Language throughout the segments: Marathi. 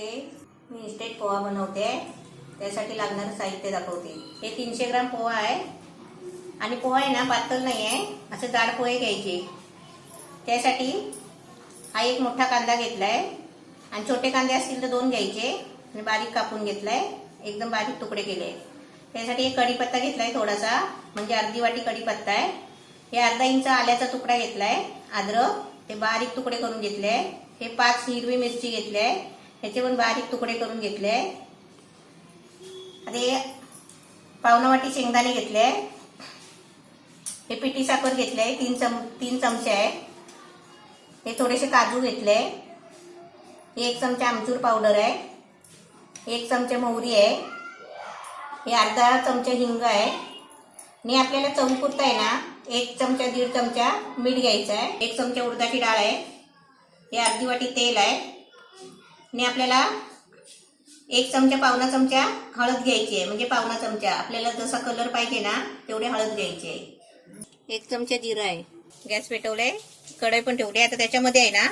नमस्ते. मी इन्स्टेंट पोहा बनवते. त्यासाठी लागणारं साहित्य दाखवते. हे 300 ग्राम पोहा आहे आणि पोहा आहे ना पातळ नाही आहे, असे जाड पोहे घ्यायचे. त्यासाठी हा एक मोठा कांदा घेतलाय आणि छोटे कांदे असतील तर 2 घ्यायचे आणि बारीक कापून घेतलाय, एकदम बारीक तुकडे केले. त्यासाठी एक कढीपत्ता घेतलाय थोडासा, म्हणजे अर्धी वाटी कढीपत्ता आहे. हे अर्धा इंच आल्याचा तुकडा घेतलाय. अद्रक हे बारीक तुकडे करून घेतले. हे 5 हिरवी मिरची घेतले, ह्याचे पण बारीक तुकडे करून घेतले. आता हे पावणा वाटी शेंगदाणे घेतले. हे पिठी साखर घेतले 3 चमचे आहे. हे थोडेसे काजू घेतले. हे 1 चमचा आमचूर पावडर आहे. 1 चमचा मोहरी आहे. हे अर्धा चमचा हिंग आहे. आणि आपल्याला चमपुरता आहे ना 1 चमचा 1.5 चमचा मीठ घ्यायचं आहे. 1 चमचा उडदाची डाळ आहे. हे अर्धी वाटी तेल आहे. आणि आपल्याला 1 चमचा पावणा चमचा हळद घ्यायची आहे, म्हणजे पावणा चमचा. आपल्याला जसा कलर पाहिजे ना तेवढे हळद घ्यायची आहे. 1 चमचा जिरा आहे. गॅस पेटवलाय, कढई पण ठेवली. आता त्याच्यामध्ये आहे ना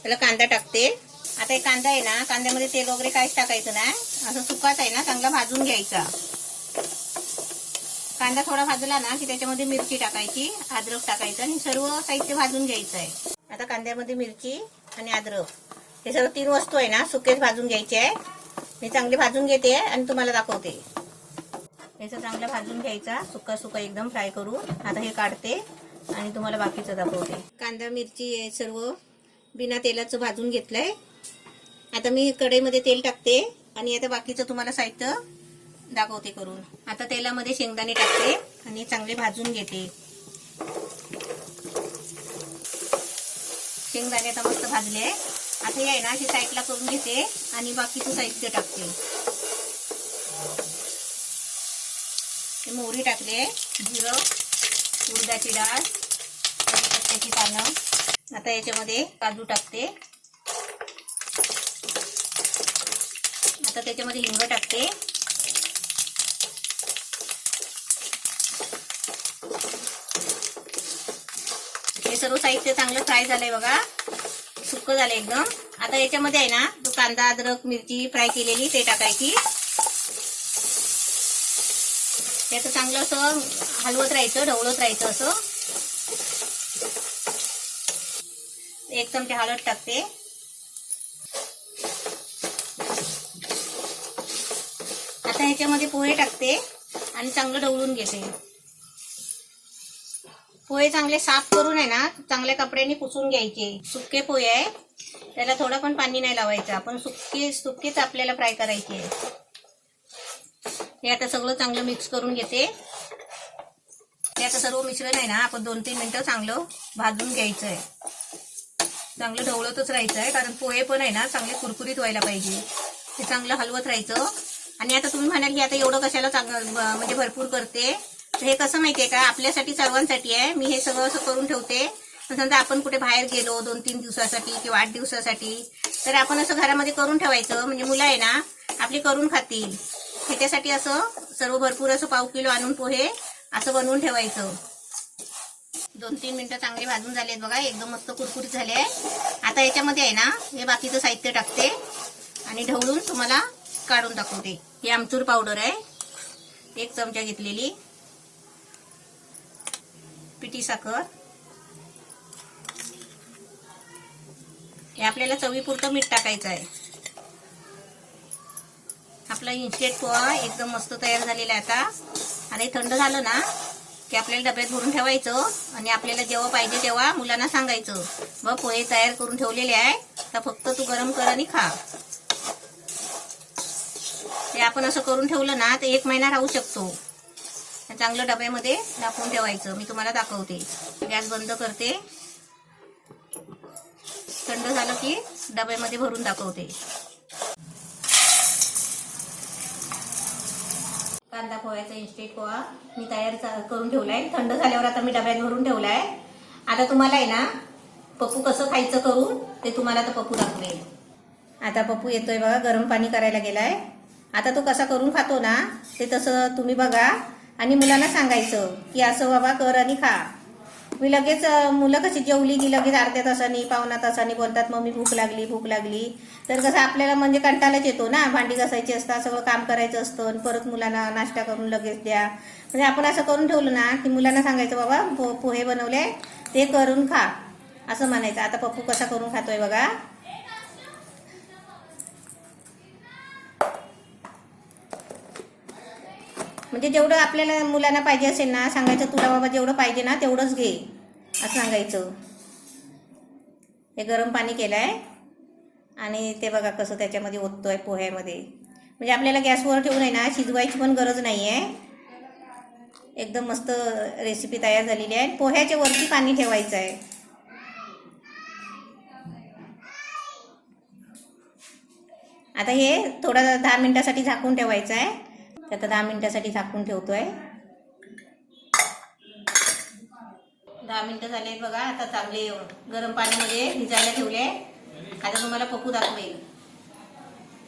त्याला कांदा टाकते. आता हे कांदा आहे ना, कांद्यामध्ये तेल वगैरे काहीच टाकायचं नाही, असं सुकाच आहे ना चांगला भाजून घ्यायचा. कांदा थोडा भाजला ना की त्याच्यामध्ये मिरची टाकायची, अद्रक टाकायचं आणि सर्व साहित्य भाजून घ्यायचं आहे. आता कांद्यामध्ये मिरची आणि अद्रक हे सर्व 3 वस्तू आहे ना सुकेच भाजून घ्यायचे आहे. मी चांगले भाजून घेते आणि तुम्हाला दाखवते. याचं चांगलं भाजून घ्यायचा, सुका सुका एकदम फ्राय करून. आता हे काढते आणि तुम्हाला बाकीचं दाखवते. कांदा मिरची हे सर्व बिना तेलाचं भाजून घेतलंय. आता मी कढईमध्ये तेल टाकते आणि आता बाकीचं तुम्हाला साहित्य दाखवते करून. आता तेलामध्ये शेंगदाणे टाकते आणि चांगले भाजून घेते. शेंगदाणे आता मस्त भाजले. आता हे आहे ना अशी साईडला करून घेते आणि बाकीचं साहित्य टाकते. मोहरी टाकले, जिरं, उडदाची डाळ, कढीपत्त्याची पानं. आता याच्यामध्ये काजू टाकते. आता त्याच्यामध्ये हिंग टाकते. हे सर्व साहित्य चांगलं फ्राय झालंय बघा, सुक्क झालं एकदम. आता याच्यामध्ये आहे ना तो कांदा अद्रक मिरची फ्राय केलेली ते टाकायची. त्याचं चांगलं असं हलवत राहायचं, ढवळत राहायचं असं. 1 चमचा हळद टाकते. आता ह्याच्यामध्ये पोहे टाकते आणि चांगलं ढवळून घेते. पोहे चांगले साफ करून आहे ना चांगल्या कपड्याने पुसून घ्यायचे. सुके पोहे आहे, त्याला थोडं पण पाणी नाही लावायचं. आपण सुकेच आपल्याला फ्राय करायचे. हे आता सगळं चांगलं मिक्स करून घेते. हे आता सर्व मिश्रण आहे ना आपण 2-3 मिनिटं चांगलं भाजून घ्यायचं आहे. चांगलं ढवळतच राहायचं आहे, कारण पोहे पण आहे ना चांगले कुरकुरीत व्हायला पाहिजे. हे चांगलं हलवत राहायचं. आणि आता तुम्ही म्हणाल की आता एवढं कशाला म्हणजे भरपूर करते. तर हे कसं माहितीये का, आपल्यासाठी सर्वांसाठी आहे. मी हे सगळं असं करून ठेवते. समजा आपण कुठे बाहेर गेलो 2-3 दिवसासाठी किंवा 8 दिवसासाठी, तर आपण असं घरामध्ये करून ठेवायचं, म्हणजे मुलं आहे ना आपली करून खातील. ह्याच्यासाठी असं सर्व भरपूर असं पाव किलो आणून पोहे असं बनवून ठेवायचं. 2-3 मिनिटं चांगले भाजून झालेत बघा, एकदम मस्त कुरकुरीत झाले. आता याच्यामध्ये आहे ना हे बाकीचं साहित्य टाकते आणि ढवळून तुम्हाला काढून दाखवते. ही आमचूर पावडर आहे 1 चमचा घेतलेली. पिठी साखर, हे आपल्याला चवीपुरतं मीठ टाकायचं आहे. आपला इन्स्टेंट पोहा एकदम मस्त तयार झालेला आहे आता. आणि थंड झालं ना की आपल्याला डब्यात भरून ठेवायचं आणि आपल्याला जेव्हा पाहिजे तेव्हा मुलांना सांगायचं, बघ पोहे तयार करून ठेवलेले आहे, तर फक्त तू गरम कर आणि खा. ते आपण असं करून ठेवलं ना तर 1 महिना राहू शकतो. चांगलं डब्यामध्ये टाकून ठेवायचं. मी तुम्हाला दाखवते. गॅस बंद करते. थंड झालं की डब्यामध्ये भरून दाखवते. कांदा पोह्याचा इन्स्टेंट पोहा मी तयार करून ठेवलाय. थंड झाल्यावर आता मी डब्यात भरून ठेवलाय. आता तुम्हाला आहे ना पप्पू कसं खायचं करून ते तुम्हाला आता पप्पू दाखवेल. आता पप्पू येतोय बघा, गरम पाणी करायला गेलाय. आता तो कसा करून खातो ना ते तसं तुम्ही बघा आणि मुलांना सांगायचं की असं बाबा कर आणि खा. मी लगेच मुलं कशी जेवली की लगेच अर्ध्या तासानी पावणा तासानी बोलतात मम्मी भूक लागली भूक लागली. तर कसं आपल्याला म्हणजे कंटाळाच येतो ना, भांडी घासायची असतात, सगळं काम करायचं असतं आणि परत मुलांना नाश्ता करून लगेच द्या. म्हणजे आपण असं करून ठेवलं ना की मुलांना सांगायचं बाबा पोहे बनवले ते करून खा असं म्हणायचं. आता पप्पू कसा करून खातोय बघा. म्हणजे जेवढं आपल्याला मुलांना पाहिजे असेल ना सांगायचं तुला बाबा जेवढं पाहिजे ना तेवढंच घे असं सांगायचं. हे गरम पाणी केलं आहे आणि ते बघा कसं त्याच्यामध्ये ओततोय पोह्यामध्ये. म्हणजे आपल्याला गॅसवर ठेवून आहे ना शिजवायची पण गरज नाही आहे. एकदम मस्त रेसिपी तयार झालेली आहे. पोह्याच्या वरती पाणी ठेवायचं आहे. आता हे थोडं 10 मिनिटासाठी झाकून ठेवायचं आहे. आता 10 मिनिटासाठी झाकून ठेवतोय. 10 मिनिटं झाले बघा. आता चांगले गरम पाण्यामध्ये भिजायला ठेवले. आता तुम्हाला पप्पू दाखवेल.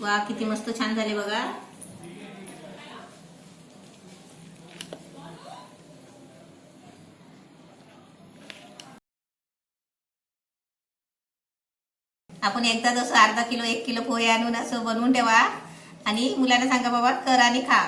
वा किती मस्त छान झाले बघा. आपण एकदा जसं अर्धा किलो 1 किलो पोहे आणून असं बनवून ठेवा आणि मुलांना सांगा बाबा कर आणि खा.